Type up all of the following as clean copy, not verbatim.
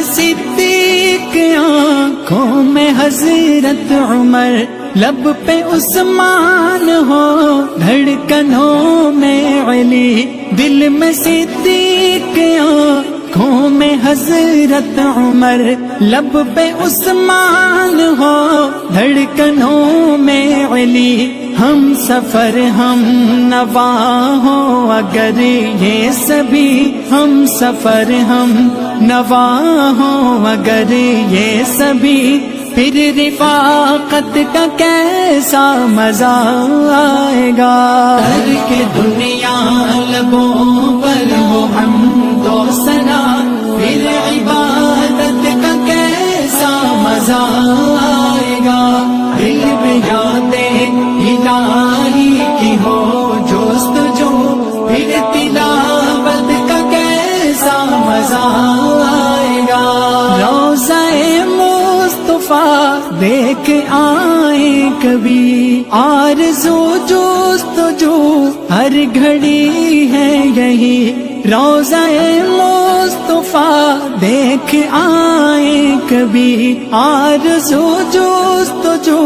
صدیق، آنکھوں میں حضرت عمر، لب پہ عثمان ہو، دھڑکنوں میں علی، دل میں صدیق، آنکھوں میں حضرت عمر، لب پہ عثمان ہو، دھڑکنوں میں علی، ہم سفر ہم نوا ہو اگر یہ سبھی، ہم سفر ہم نوا ہو اگر یہ سبھی، پھر رفاقت کا کیسا مزہ آئے گا، ترک دنیا لبوں پر ہو حمد و ثنا، پھر عبادت کا کیسا مزہ آئے گا، دل میں یادیں الہی کی ہو جستجو، پھر تلاوت کا کیسا مزہ آئے گا، روضہ مصطفیٰ دیکھ آئیں کبھی، آرزو جستجو ہر گھڑی ہے یہی، روضہ مصطفیٰ دیکھ آئیں کبھی، آرزو جستجو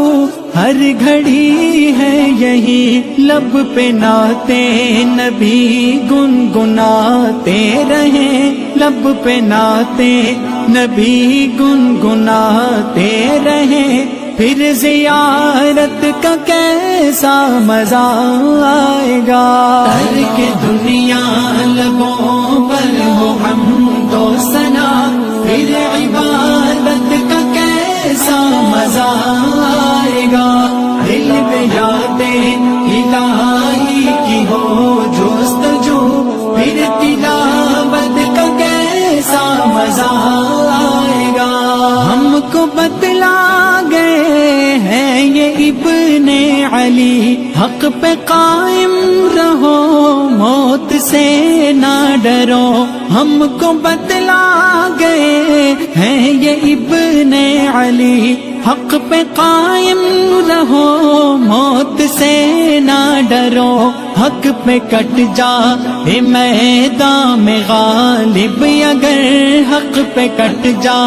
ہر گھڑی ہے یہی، لب پہ نعتِ نبی گنگناتے رہیں، لب پہ نعتِ نبی گنگناتے رہیں، پھر زیارت کا کیسا مزہ آئے گا، ترک دنیا لبوں پر ہو حمد و ثنا، پھر عبادت کا کیسا مزہ آئے گا، دل میں یادیں الہی کی ہو جستجو، پھر تلاوت کا کیسا مزہ آئے گا، ہم کو بتلا گئے ہیں یہ ابن علی، حق پہ قائم رہو موت سے نہ ڈرو، ہم کو بتلا گئے ہیں یہ ابن علی، حق پہ قائم رہو موت سے نہ ڈرو، حق پہ کٹ جا اے میدان میں غالب، اگر حق پہ کٹ جا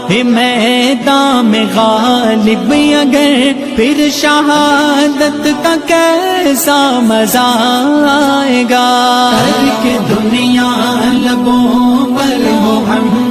اے میدان میں غالب، اگر پھر شہادت کا کیسا مزہ آئے گا، ترک دنیا لبوں پر ہو ہم